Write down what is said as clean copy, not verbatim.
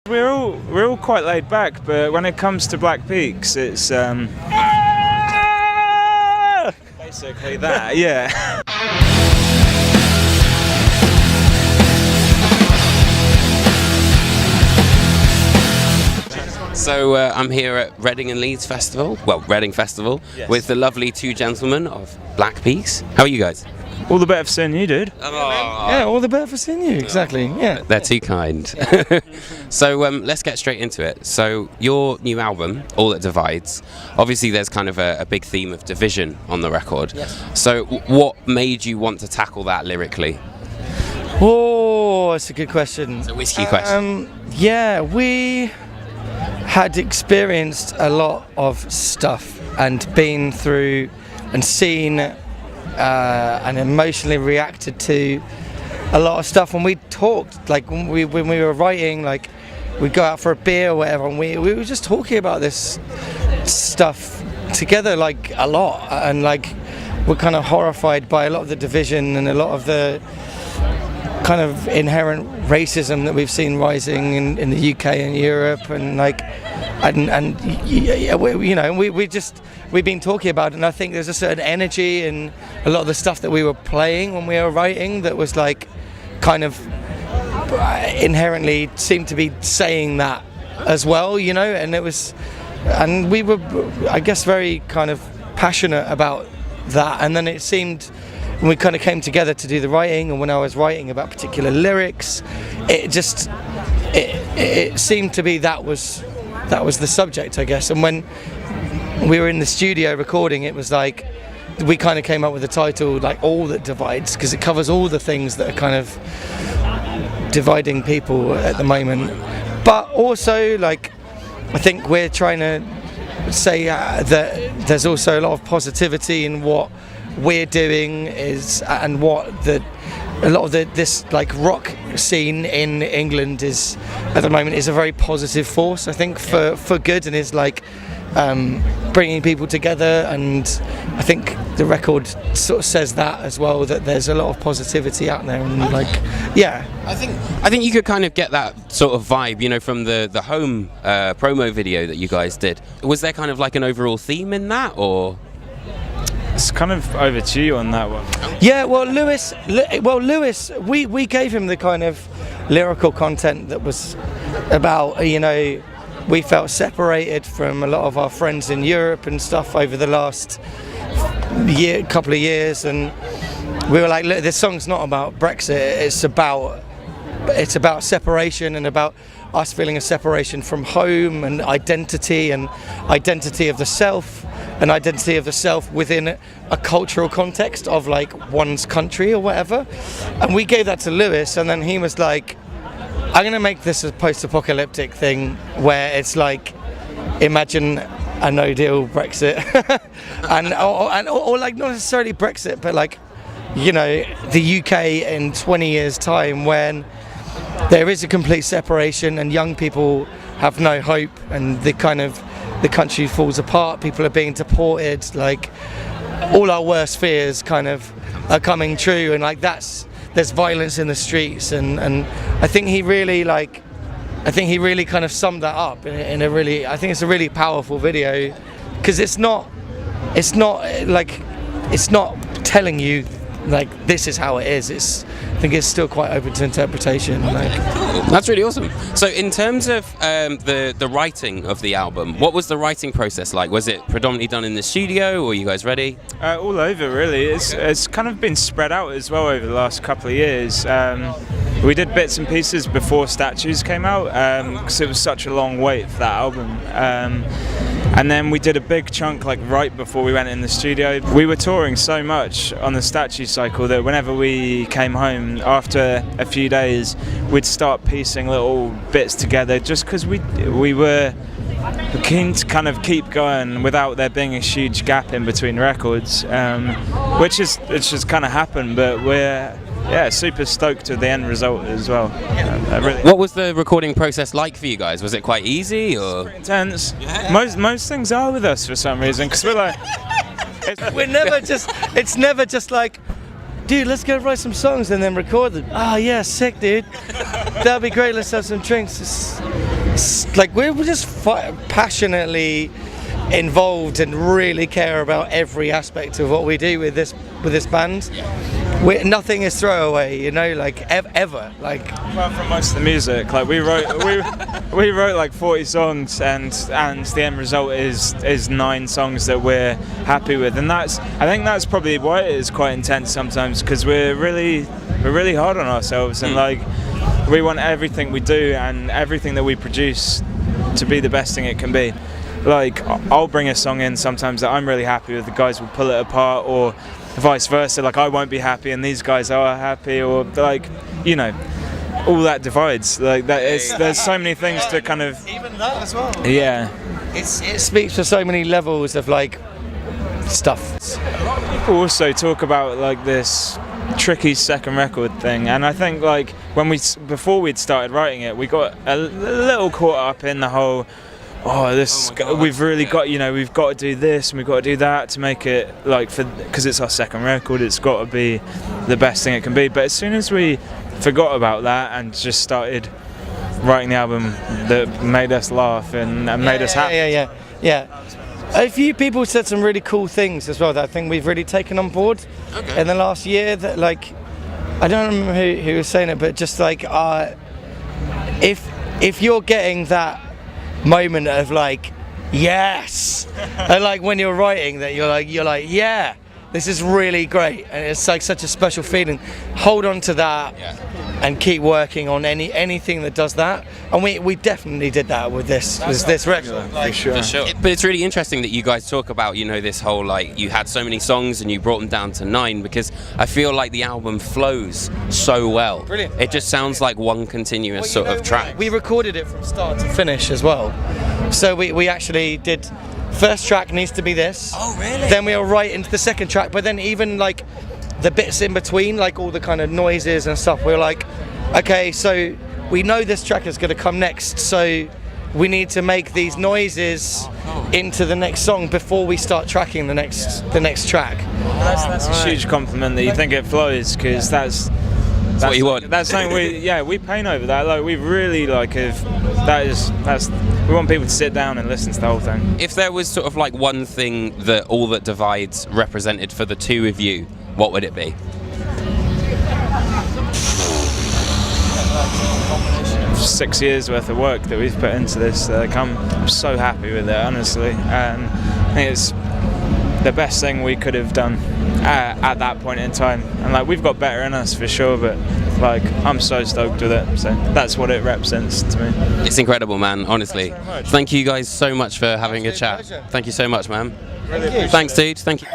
We're all quite laid back, but when it comes to Black Peaks, it's basically that, yeah. So I'm here at Reading and Leeds Festival, well, Reading Festival, yes, with the lovely two gentlemen of Black Peaks. How are you guys? All the better for seeing you, dude. Yeah, all the better for seeing you, exactly, yeah. They're too kind. So let's get straight into it. So your new album, All That Divides, obviously there's kind of a big theme of division on the record. Yes. So what made you want to tackle that lyrically? Oh, that's a good question. It's a whiskey question. Yeah, we had experienced a lot of stuff and been through and seen and emotionally reacted to a lot of stuff. When we talked, like when we were writing, like we'd go out for a beer or whatever, and we were just talking about this stuff together, like a lot, and like we're kind of horrified by a lot of the division and a lot of the kind of inherent racism that we've seen rising in the UK and Europe, and like we've been talking about it, and I think there's a certain energy in a lot of the stuff that we were playing when we were writing that was like kind of inherently seemed to be saying that as well, you know, and we were, I guess, very kind of passionate about that. And then it seemed, when we kind of came together to do the writing, and when I was writing about particular lyrics, it seemed to be that was the subject, I guess. And when we were in the studio recording, it was like we kind of came up with the title like All That Divides, because it covers all the things that are kind of dividing people at the moment. But also, like, I think we're trying to say that there's also a lot of positivity in what we're doing and what a lot of this like rock scene in England is at the moment is a very positive force, I think, for good, and is like bringing people together. And I think the record sort of says that as well, that there's a lot of positivity out there, and like, yeah. I think you could kind of get that sort of vibe, you know, from the Home promo video that you guys did. Was there kind of like an overall theme in that, or? It's kind of over to you on that one. Yeah, well, Lewis, we gave him the kind of lyrical content that was about, you know, we felt separated from a lot of our friends in Europe and stuff over the last couple of years, and we were like, look, this song's not about Brexit, it's about separation, and about us feeling a separation from home, and identity of the self, and identity of the self within a cultural context of like one's country or whatever. And we gave that to Lewis, and then he was like, I'm gonna make this a post-apocalyptic thing where it's like, imagine a no-deal Brexit, or like not necessarily Brexit, but like, you know, the UK in 20 years time, when there is a complete separation and young people have no hope, and the country falls apart, people are being deported, like all our worst fears kind of are coming true, and like there's violence in the streets, and I think he really kind of summed that up in a really, I think it's a really powerful video, because it's not telling you like this is how it is. I think it's still quite open to interpretation. Like, that's really awesome. So in terms of the writing of the album, what was the writing process like? Was it predominantly done in the studio, or were you guys ready? All over, really. It's kind of been spread out as well over the last couple of years. We did bits and pieces before Statues came out, because it was such a long wait for that album. And then we did a big chunk like right before we went in the studio. We were touring so much on the Statue cycle that whenever we came home after a few days, we'd start piecing little bits together, just because we were keen to kind of keep going without there being a huge gap in between records, which has kind of happened, but we're super stoked with the end result as well. Really. What was the recording process like for you guys? Was it quite easy, or? It's intense. Yeah. Most things are with us for some reason, because we're like, it's never just like, dude, let's go write some songs and then record them. Oh yeah, sick, dude. That'd be great. Let's have some drinks. like we're just passionately involved and really care about every aspect of what we do with this band. Nothing is throwaway, you know, like ever. Like, well, from most of the music, like we wrote like 40 songs, and the end result is 9 songs that we're happy with, and I think that's probably why it is quite intense sometimes, because we're really hard on ourselves, and like we want everything we do and everything that we produce to be the best thing it can be. Like, I'll bring a song in sometimes that I'm really happy with, the guys will pull it apart, or vice versa, like I won't be happy and these guys are happy, or like, you know, all that divides, like that is, there's so many things to kind of, even that as well. Yeah, it speaks to so many levels of like stuff. People also talk about like this tricky second record thing, and I think like before we'd started writing it, we got a little caught up in the whole, we've really got, you know, we've got to do this and we've got to do that to make it like, because it's our second record, it's got to be the best thing it can be. But as soon as we forgot about that and just started writing the album that made us laugh and made us happy. Yeah. A few people said some really cool things as well that I think we've really taken on board in the last year. That, like, I don't remember who was saying it, but just like, if you're getting that moment of like, yes, and like when you're writing that, you're like, yeah, this is really great, and it's like such a special feeling. Hold on to that, and keep working on anything that does that. And we definitely did that with this record. For sure. But it's really interesting that you guys talk about, you know, this whole, like, you had so many songs and you brought them down to 9, because I feel like the album flows so well. Brilliant. It just sounds like one continuous sort of track. We recorded it from start to finish as well. So we actually did, first track needs to be this. Oh, really? Then we were right into the second track, but then even like the bits in between, like all the kind of noises and stuff, we were like, okay, so we know this track is going to come next, so we need to make these noises into the next song before we start tracking the next track. That's a huge compliment that you think it flows, because that's what you want. That's something we paint over that. Like, we really like, if we want people to sit down and listen to the whole thing. If there was sort of like one thing that All That Divides represented for the two of you, what would it be? 6 years worth of work that we've put into this. I'm so happy with it, honestly. I think it's the best thing we could have done at that point in time. And like, we've got better in us for sure, but like, I'm so stoked with it. So that's what it represents to me. It's incredible, man, honestly. Thanks very much. Thank you guys so much for having a chat. Pleasure. Thank you so much, man. Thank you. Thanks, dude. Thank you.